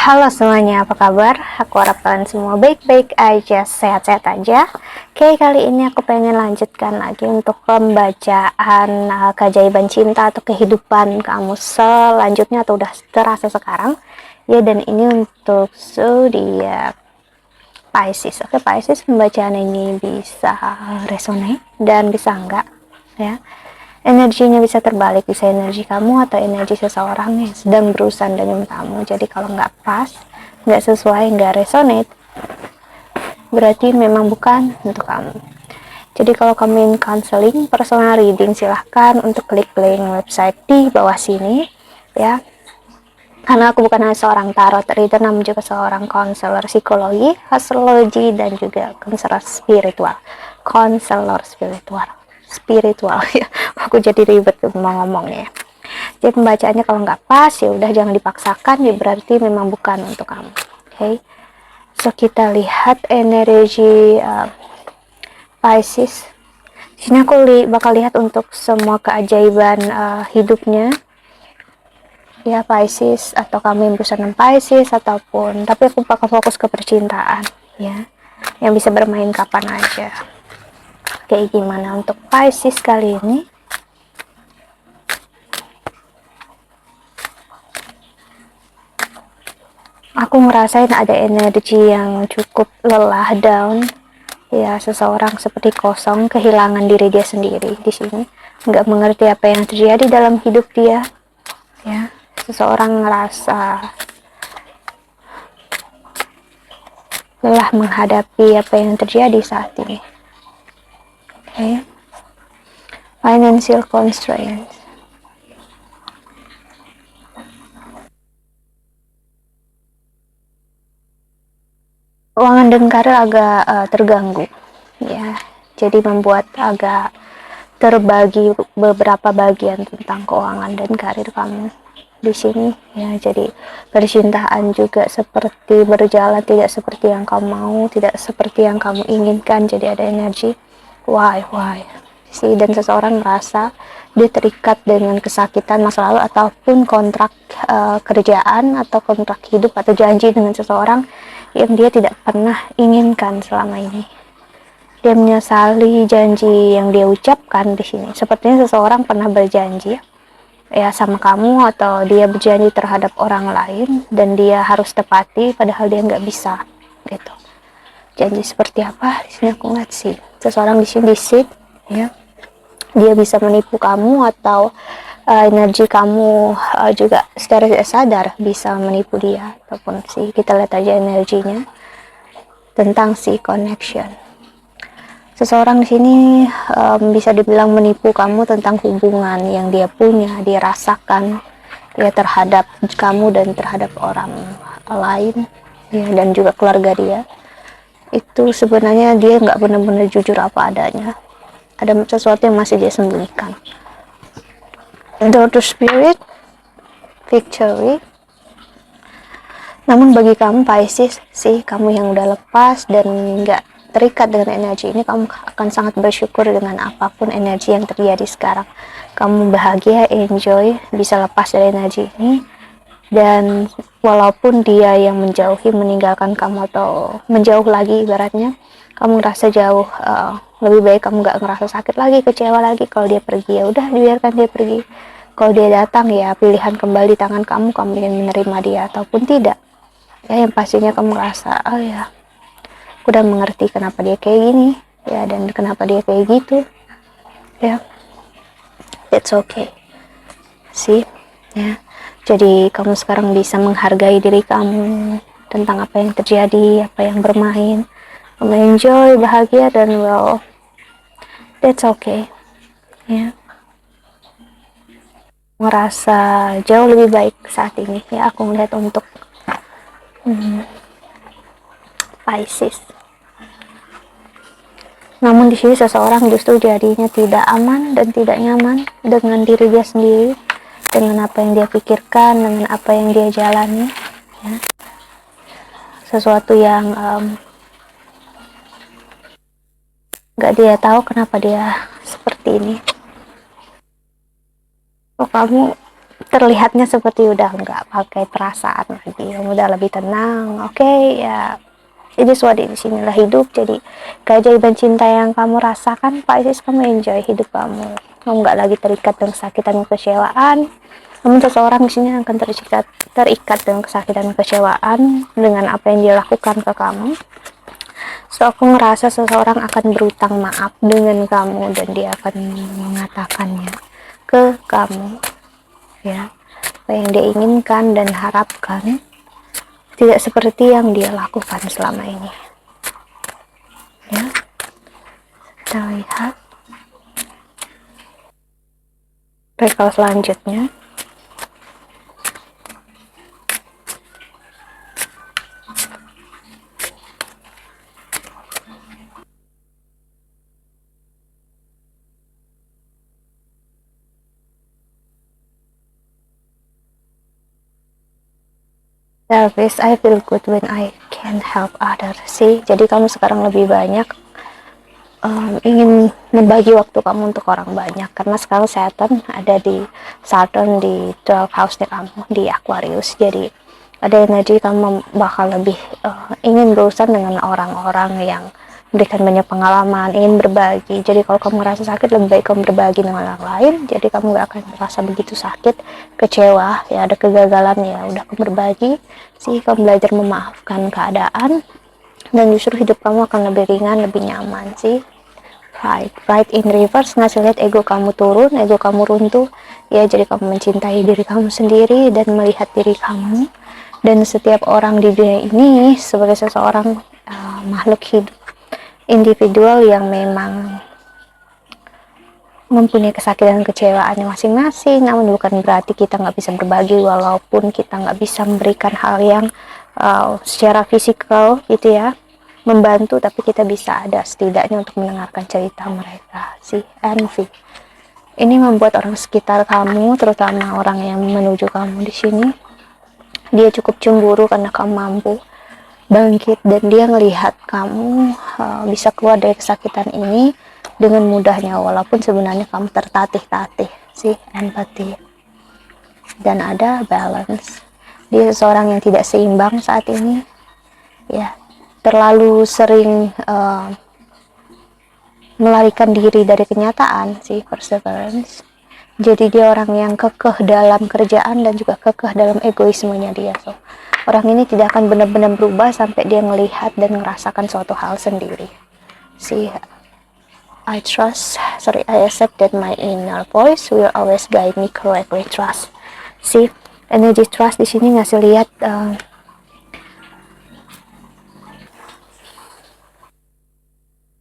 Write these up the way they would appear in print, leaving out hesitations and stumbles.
Halo semuanya, apa kabar? Aku harap kalian semua baik-baik aja, sehat-sehat aja. Oke, kali ini aku pengen lanjutkan lagi untuk pembacaan keajaiban cinta atau kehidupan kamu selanjutnya atau udah terasa sekarang. Ya, dan ini untuk zodiak Pisces. Oke, Pisces, pembacaan ini bisa resonate dan bisa enggak, ya. Energinya bisa terbalik, bisa energi kamu atau energi seseorang yang sedang berurusan dengan kamu. Jadi kalau nggak pas, nggak sesuai, nggak resonate, berarti memang bukan untuk kamu. Jadi kalau kamu ingin counseling, personal reading, silahkan untuk klik link website di bawah sini, ya. Karena aku bukan hanya seorang tarot reader, namun juga seorang konselor psikologi, astrologi, dan juga konselor spiritual. Konselor spiritual ya. Aku jadi ribet mau ngomongnya. Jadi pembacaannya kalau nggak pas ya udah jangan dipaksakan, ya berarti memang bukan untuk kamu. Oke. So kita lihat energi Pisces. Di sini aku bakal lihat untuk semua keajaiban hidupnya. Ya, Pisces, atau kamu yang berusaha dengan Pisces, ataupun, tapi aku bakal fokus ke percintaan, ya, yang bisa bermain kapan aja. Kayak gimana untuk Pisces kali ini? Aku ngerasain ada energi yang cukup lelah, down, ya, seseorang seperti kosong, kehilangan diri dia sendiri di sini, nggak mengerti apa yang terjadi dalam hidup dia, ya, seseorang ngerasa lelah menghadapi apa yang terjadi saat ini. Okay. Financial constraints. Keuangan dan karir agak terganggu, ya. Jadi membuat agak terbagi beberapa bagian tentang keuangan dan karir kamu di sini, ya. Jadi percintaan juga seperti berjalan tidak seperti yang kamu mau, tidak seperti yang kamu inginkan. Jadi ada energi why sih, dan seseorang merasa dia terikat dengan kesakitan masa lalu ataupun kontrak kerjaan atau kontrak hidup atau janji dengan seseorang yang dia tidak pernah inginkan selama ini. Dia menyesali janji yang dia ucapkan di sini. Sepertinya seseorang pernah berjanji, ya, sama kamu, atau dia berjanji terhadap orang lain dan dia harus tepati, padahal dia nggak bisa, gitu. Janji seperti apa? Di sini aku ngeliat sih seseorang di sini deceit, ya. Dia bisa menipu kamu atau energi kamu juga secara tidak sadar bisa menipu dia, ataupun sih kita lihat aja energinya tentang si connection. Seseorang di sini bisa dibilang menipu kamu tentang hubungan yang dia punya, dia rasakan, ya, terhadap kamu dan terhadap orang lain, ya, dan juga keluarga dia. Itu sebenarnya dia nggak benar-benar jujur apa adanya. Ada sesuatu yang masih dia sembunyikan. Daughter Spirit, Victory. Namun bagi kamu Pisces sih, kamu yang udah lepas dan nggak terikat dengan energi ini, kamu akan sangat bersyukur dengan apapun energi yang terjadi sekarang. Kamu bahagia, enjoy, bisa lepas dari energi ini. Dan walaupun dia yang menjauhi, meninggalkan kamu atau menjauh lagi ibaratnya, kamu ngerasa jauh, lebih baik kamu nggak ngerasa sakit lagi, kecewa lagi. Kalau dia pergi, ya udah biarkan dia pergi. Kalau dia datang, ya pilihan kembali tangan kamu ingin menerima dia ataupun tidak. Ya, yang pastinya kamu ngerasa, oh ya, aku udah mengerti kenapa dia kayak gini, ya, dan kenapa dia kayak gitu, ya. It's okay sih, ya. Jadi kamu sekarang bisa menghargai diri kamu tentang apa yang terjadi, apa yang bermain, kamu enjoy, bahagia, dan well, that's okay, ya. Ngerasa jauh lebih baik saat ini, ya, aku melihat untuk Pisces. Namun di sini seseorang justru jadinya tidak aman dan tidak nyaman dengan diri dia sendiri, dengan apa yang dia pikirkan, dengan apa yang dia jalani, ya. Sesuatu yang gak dia tahu kenapa dia seperti ini. Oh, kamu terlihatnya seperti udah nggak pakai perasaan lagi, udah lebih tenang. Oke, ya ini suatu disinilah hidup. Jadi keajaiban cinta yang kamu rasakan, Pisces, kamu enjoy hidup kamu nggak lagi terikat dengan kesakitan dan kecewaan. Namun seseorang di sini akan terikat dengan kesakitan dan kecewaan dengan apa yang dia lakukan ke kamu. So aku ngerasa seseorang akan berutang maaf dengan kamu dan dia akan mengatakannya ke kamu, ya, apa yang dia inginkan dan harapkan tidak seperti yang dia lakukan selama ini. Ya, kita lihat rekal selanjutnya. Service, I feel good when I can help others. Sih, jadi kamu sekarang lebih banyak ingin membagi waktu kamu untuk orang banyak, karena sekarang Saturn ada di 12 house-nya kamu di Aquarius. Jadi ada energi kamu bakal lebih ingin berurusan dengan orang-orang yang memberikan banyak pengalaman, ingin berbagi. Jadi kalau kamu merasa sakit, lebih baik kamu berbagi dengan orang lain, jadi kamu gak akan merasa begitu sakit, kecewa, ya ada kegagalan, ya udah kamu berbagi sih, kamu belajar memaafkan keadaan, dan justru hidup kamu akan lebih ringan, lebih nyaman sih. Right in reverse ngasih lihat ego kamu turun, ego kamu runtuh, ya jadi kamu mencintai diri kamu sendiri dan melihat diri kamu dan setiap orang di dunia ini sebagai seseorang makhluk hidup individual yang memang mempunyai kesakitan dan kecewaannya masing-masing. Namun bukan berarti kita nggak bisa berbagi, walaupun kita nggak bisa memberikan hal yang secara fisikal gitu ya, membantu, tapi kita bisa ada setidaknya untuk mendengarkan cerita mereka sih. Envy ini membuat orang sekitar kamu, terutama orang yang menuju kamu di sini, dia cukup cemburu karena kamu mampu bangkit dan dia ngelihat kamu bisa keluar dari kesakitan ini dengan mudahnya, walaupun sebenarnya kamu tertatih-tatih sih. Empathy dan ada balance. Dia seseorang yang tidak seimbang saat ini, ya, terlalu sering melarikan diri dari kenyataan sih. Perseverance, jadi dia orang yang kekeh dalam kerjaan dan juga kekeh dalam egoismenya dia. So orang ini tidak akan benar-benar berubah sampai dia melihat dan merasakan suatu hal sendiri sih. I accept that my inner voice will always guide me correctly. Trust sih, energi trust di sini ngasih lihat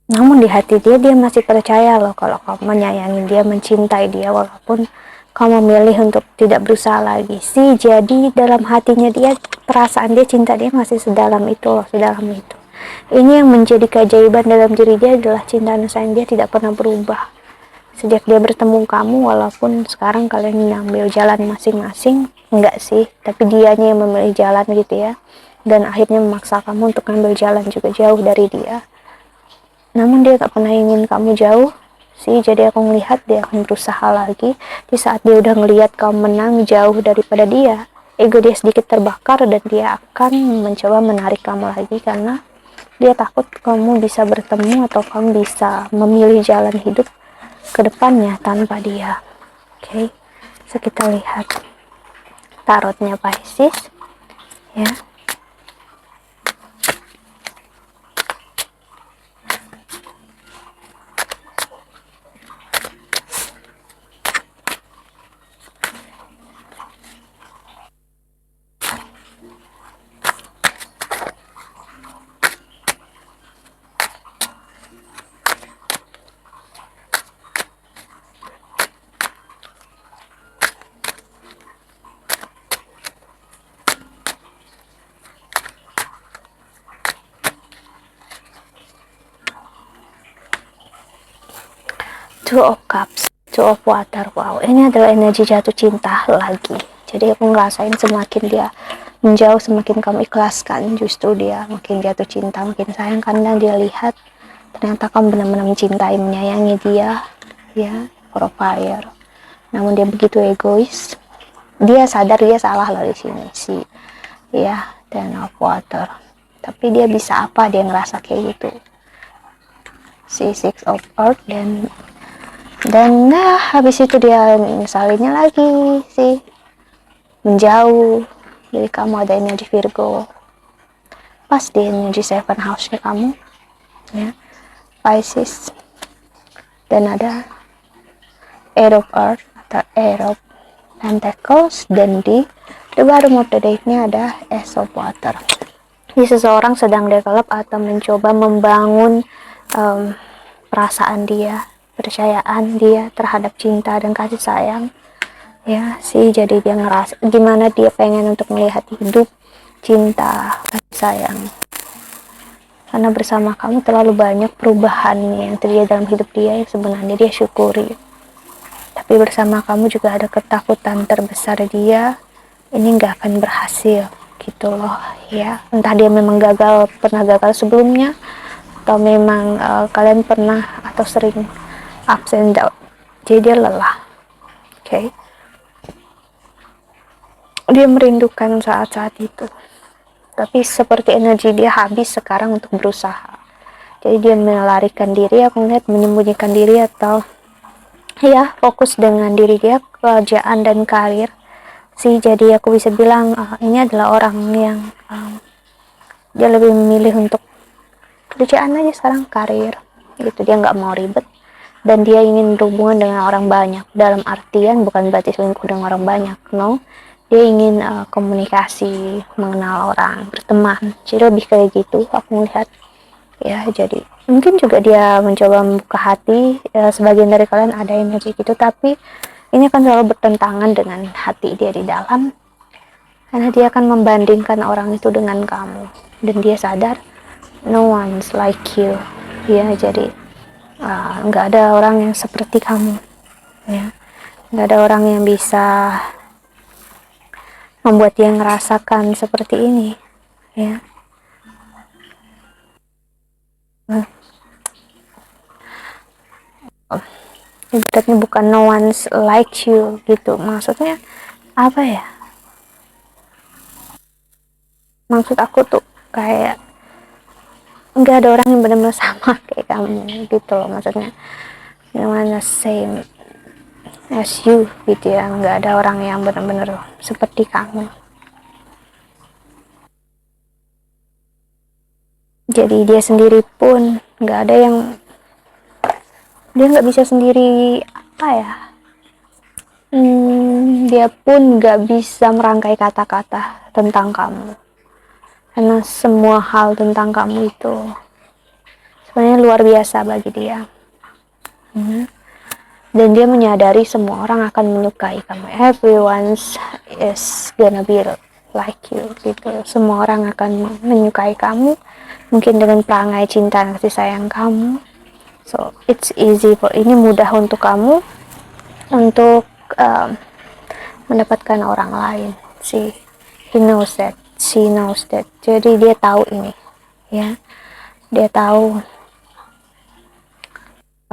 namun di hati dia masih percaya loh kalau kamu menyayangi dia, mencintai dia, walaupun kamu memilih untuk tidak berusaha lagi sih. Jadi dalam hatinya dia, perasaan dia, cinta dia masih sedalam itu loh, sedalam itu. Ini yang menjadi keajaiban dalam diri dia adalah cinta dan sayang dia tidak pernah berubah sejak dia bertemu kamu. Walaupun sekarang kalian mengambil jalan masing-masing, enggak sih, tapi dianya yang memilih jalan gitu ya, dan akhirnya memaksa kamu untuk ambil jalan juga jauh dari dia. Namun dia gak pernah ingin kamu jauh sih. Jadi aku melihat dia akan berusaha lagi. Di saat dia udah ngelihat kamu menang jauh daripada dia, ego dia sedikit terbakar dan dia akan mencoba menarik kamu lagi, karena dia takut kamu bisa bertemu atau kamu bisa memilih jalan hidup ke depannya tanpa dia. Oke, so kita lihat tarotnya Pisces ya. Two of Cups, Two of Water. Wow, ini adalah energi jatuh cinta lagi. Jadi aku ngerasain semakin dia menjauh, semakin kamu ikhlaskan, justru dia makin jatuh cinta, makin sayang, karena dia lihat ternyata kamu benar-benar mencintai, menyayangi dia ya. For Fire, namun dia begitu egois dia sadar dia salah loh di sini sih ya, Ten of Water. Tapi dia bisa apa, dia ngerasa kayak gitu. Si Six of Earth, dan nah habis itu dia nyesalinnya lagi sih, menjauh dari kamu. Ada energi Virgo pas di energi seven house nya kamu ya, Pisces, dan ada Eight of Earth atau Eight of Pentacles, dan di the bottom of the deck nya ada Ace of Water. Jadi seseorang sedang develop atau mencoba membangun perasaan dia, percayaan dia terhadap cinta dan kasih sayang ya sih. Jadi dia ngerasa gimana dia pengen untuk melihat hidup cinta kasih sayang, karena bersama kamu terlalu banyak perubahan yang terjadi dalam hidup dia yang sebenarnya dia syukuri. Tapi bersama kamu juga ada ketakutan terbesar dia, ini nggak akan berhasil gitu loh ya. Entah dia memang pernah gagal sebelumnya, atau memang kalian pernah atau sering ups and down, jadi dia lelah. Oke. Dia merindukan saat-saat itu, tapi seperti energi dia habis sekarang untuk berusaha. Jadi dia melarikan diri, aku melihat menyembunyikan diri, atau ya fokus dengan diri dia, kerjaan dan karir sih. Jadi aku bisa bilang ini adalah orang yang dia lebih memilih untuk kerjaan aja sekarang, karir gitu. Dia nggak mau ribet, dan dia ingin berhubungan dengan orang banyak, dalam artian bukan berarti selingkuh dengan orang banyak, no. Dia ingin komunikasi, mengenal orang, berteman, jadi lebih kayak gitu aku melihat ya. Jadi mungkin juga dia mencoba membuka hati, sebagian dari kalian ada energi gitu, tapi ini akan selalu bertentangan dengan hati dia di dalam, karena dia akan membandingkan orang itu dengan kamu, dan dia sadar no one's like you ya. Jadi nggak ada orang yang seperti kamu ya, nggak ada orang yang bisa membuat dia ngerasakan seperti ini ya. Ibaratnya bukan no one's like you gitu, maksudnya apa ya, maksud aku tuh kayak nggak ada orang yang benar-benar sama kayak kamu gitu loh, maksudnya no one the same as you gitu ya. Nggak ada orang yang benar-benar seperti kamu. Jadi dia sendiri pun nggak ada yang, dia nggak bisa sendiri apa ya, dia pun nggak bisa merangkai kata-kata tentang kamu, karena semua hal tentang kamu itu sebenarnya luar biasa bagi dia. Dan dia menyadari semua orang akan menyukai kamu. Everyone is gonna be like you gitu. Semua orang akan menyukai kamu, mungkin dengan perangai cinta dan kasih sayang kamu. So it's easy ini mudah untuk kamu untuk mendapatkan orang lain sih. He knows that, she knows that. Jadi dia tahu ini ya, dia tahu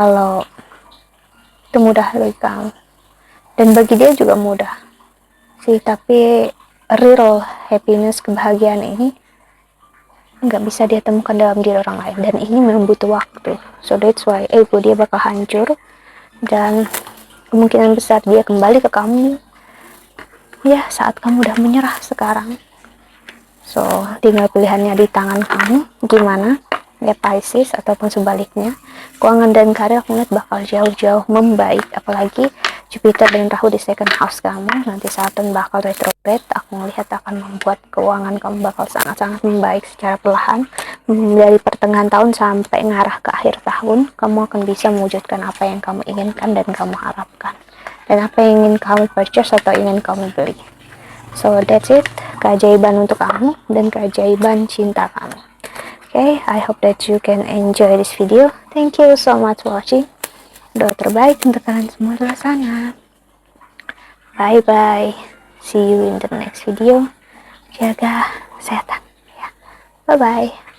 kalau itu mudah bagi kamu, dan bagi dia juga mudah sih. Tapi real happiness, kebahagiaan ini nggak bisa dia temukan dalam diri orang lain, dan ini memang butuh waktu. So that's why ego dia bakal hancur, dan kemungkinan besar dia kembali ke kamu ya saat kamu udah menyerah sekarang. So tinggal pilihannya di tangan kamu, gimana ya Pisces, ataupun sebaliknya. Keuangan dan karir aku lihat bakal jauh-jauh membaik, apalagi Jupiter dan Rahu di second house kamu. Nanti Saturn bakal retrograde, aku melihat akan membuat keuangan kamu bakal sangat-sangat membaik secara perlahan. Dari pertengahan tahun sampai ngarah ke akhir tahun, kamu akan bisa mewujudkan apa yang kamu inginkan dan kamu harapkan, dan apa yang ingin kamu purchase atau ingin kamu beli. So that's it, keajaiban untuk kamu dan keajaiban cinta kamu. Okay, I hope that you can enjoy this video. Thank you so much for watching. Doa terbaik untuk kalian semua di luar sana. Bye bye. See you in the next video. Jaga kesehatan ya. Bye bye.